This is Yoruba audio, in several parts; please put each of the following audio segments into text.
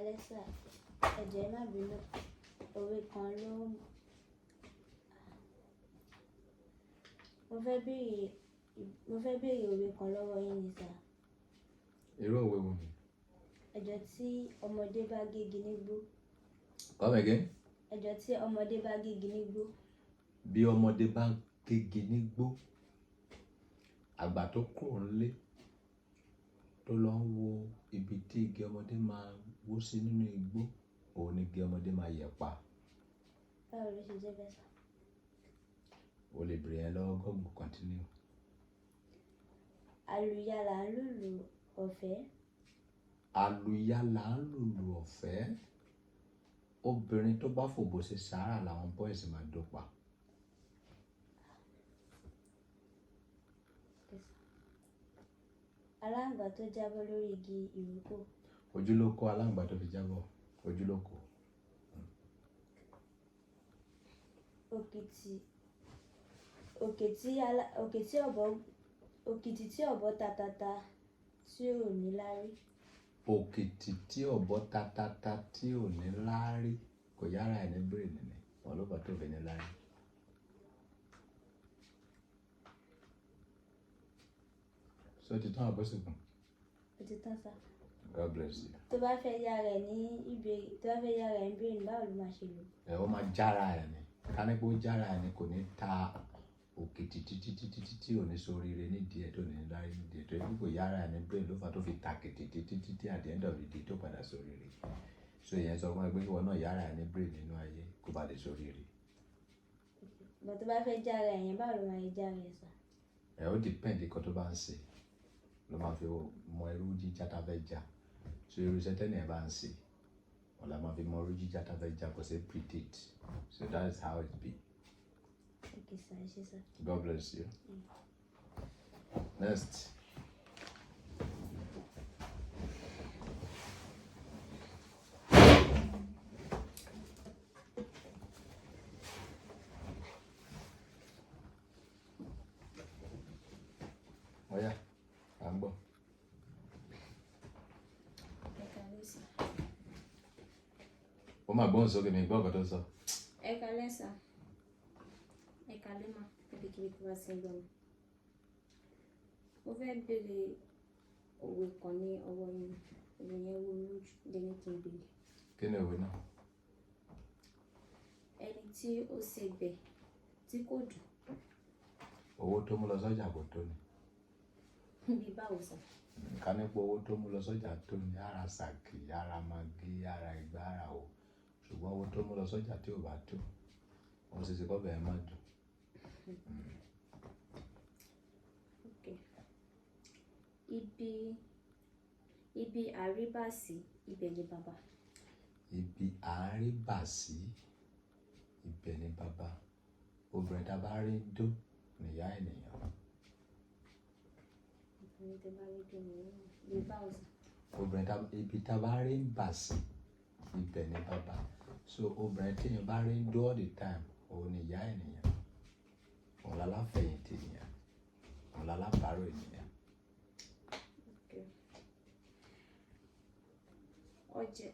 kalẹ́ sà, ẹ jọ̀ọ́ má bínú, òwe kan ló mo fẹ́ béèrè òwe kan lọ́wọ́ yín ni sà. Irú òwe wo ni? Ẹ jọ̀ọ́ tí ọmọdé bá gégi nígbó. Come again. Ẹ jọ̀ọ́ tí ọmọdé bá gégi nígbó. Bí ọmọdé bá gégi nígbó, àgbà tó kúrò nílé tó lọ ń wo ibi tí igi ọmọdé máa wó sí nínú igbó, òun ni igi ọmọdé máa yẹ̀ pa. Báwo ló ṣe jẹ́ bẹ́ẹ̀ sà? O lè bèrè yẹn lọ́wọ́ Google, continue. Àlùyalà ń lùlù ọ̀fẹ́. Àlùyalà ń lùlù ọ̀fẹ́. Obìnrin tó bá fòbò ṣe sàárà làwọn boys máa dópa. Aláǹgbá tó jábọ́ lórí igi ìrókò. Ojú ló kó aláǹgbá tó fi jábọ́, ojú ló kó. Òkìtì tí ọ̀bọ tatata tí ò ní lárí. Òkìtì tí ọ̀bọ tatata tí ò ní lárí, kò yára ẹ̀ ní brain ni, wọn ló bá tó fi ní lárí. So ti tán àbọ̀ sígun. Ó ti tán sá. God bless you. Tó bá fẹ́ yára ẹ̀ ní brain, báwo ló máa ṣe lò? Ó máa jára ẹ̀ ni. Ká ní pé ó jára ẹ̀ ni, kò ní ta òkìtì títí tí ò ní soríire nídìí ẹ̀ tó ní lárí nídìí ẹ̀ tó yẹ kó yára ẹ̀ ní brain ló fà tó fi ta kìtì títí at the end of the day tó padà soríire. So ìyẹn sọ fún ẹ pé kí wọn náà yára ẹ̀ ní brain nínú ayé kó bá lè soríire. Bọ̀ tó bá fẹ́ jára ẹ̀ yẹn, báwo ló máa jára ẹ̀ sá? Ó depend nǹkan tó bá ń ṣe ló máa fi mọ irú jíjà tá fẹ́ jà. So irú iṣẹ́ tẹ́ni ẹ̀ bá ń ṣe, wọ́n la máa fi mọ irú jíjà tá fẹ́ jà, kò sí predict. So that is how it be. Okay sir, ẹ ṣé sir. God bless you. Next. Oya, à ń gbọ́. Ẹ kálẹ́ sà. Ó máa gbóhùn sókè mi gbọ́ ọ̀gá tó sọ. Ẹ kálẹ́ sà. Ẹ kálẹ́ mà, ibikíbi tó bá ti ń gbọ́ mi. Mo fẹ́ béèrè òwe kan ní ọwọ́ yín. Òwe yẹn wú mi lójú, lẹ́ni kí n béèrè. Kí ni òwe náà? Ẹni tí ó ṣe bẹ̀ tí kò dùn. Owó tó mú lọ sọ́jà kò tó ni. Bí báwo sà? Ká ní pé owó tó mú lọ sọ́jà tó ní, ara sàkì, ara magí, ara ìgbà, ara o. Ṣùgbọ́n owó tó mú lọ sọ́jà tí ò bá tó, wọ́n sì ti kọ́ bẹ̀rẹ̀ má dùn. Okay. Ibi àríbàsí, ibẹ̀ ni bàbá. Ibi àríbàsí, ibẹ̀ ni bàbá. Obìnrin tá bá rí dó nìyá ènìyàn. Obìnrin tá bá rí dó nìyá ènìyàn. Bí báwo sà? Ibi tá bá rí bàsí, ibẹ̀ ni bàbá. So obìnrin tí èèyàn bá rí dó all the time, òun ni ìyá ènìyàn. Òun láláfẹ̀yìntì ènìyàn. Òun lálábàárò ènìyàn. Okay.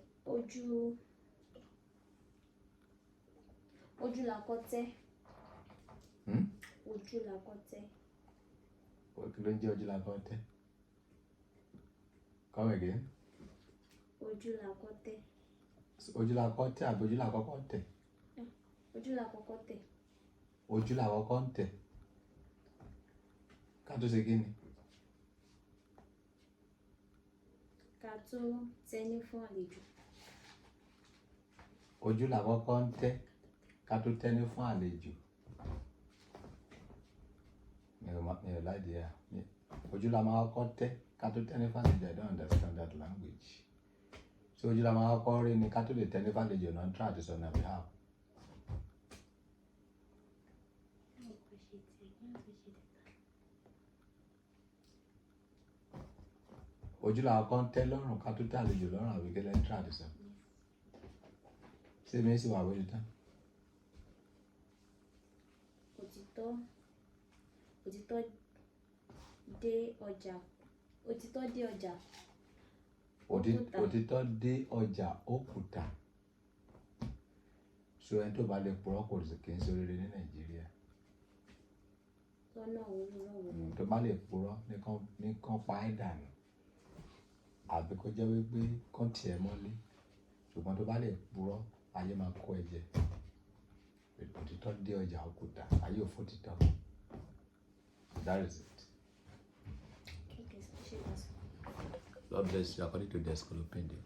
Ojú la kọ́ tẹ́. Ojú la kọ́ tẹ́. Kí ló ń jẹ́ ojú la kọ́ tẹ́? Come again. Ojú la kọ́ tẹ́. Ojú la kọ́ tẹ́ àbí ojú la kọ́kọ́ tẹ̀? Ojú la kọ́kọ́ tẹ̀. Ojú la kọ́kọ́ ń tẹ̀. Ká tó ṣe kí ni? Ká tó tẹ́ni fún àlejò. Ojú la kọ́kọ́ ń tẹ́ ká tó tẹ́ni fún àlejò. Mi ò láìdí ẹ̀. Ojú la máa kọ́kọ́ tẹ́ ká tó tẹ́ni fún àlejò. I don't understand that language. So ojú la máa kọ́kọ́ rí ni ká tó lè tẹ́ni fún àlejò náà try to sọ nàbí how. Ojú la kọ́kọ́ ń tẹ́ lọ́rùn ká tó tẹ́ àlejò lọ́rùn àbí kí lẹ́ni try to sọ. Ṣé mi sì wà wọlé tán? Òtítọ́ dé ọjà òtítọ́ dé ọjà òkúta so ẹni tó bá lè purọ́ kò sì kì í ṣe oríire ní Nàìjíríà. tó bá lè purọ́ ní kán pa ẹ́ dànù àbí kó jẹ́ wípé kán tiẹ̀ mọ́lé ṣùgbọ́n tó bá lè purọ́ ayé máa kó ẹ jẹ. Òtítọ́ dé ọjà òkúta ayé ò fòtítọ́. That is it. God bless you according to the Encyclopedia.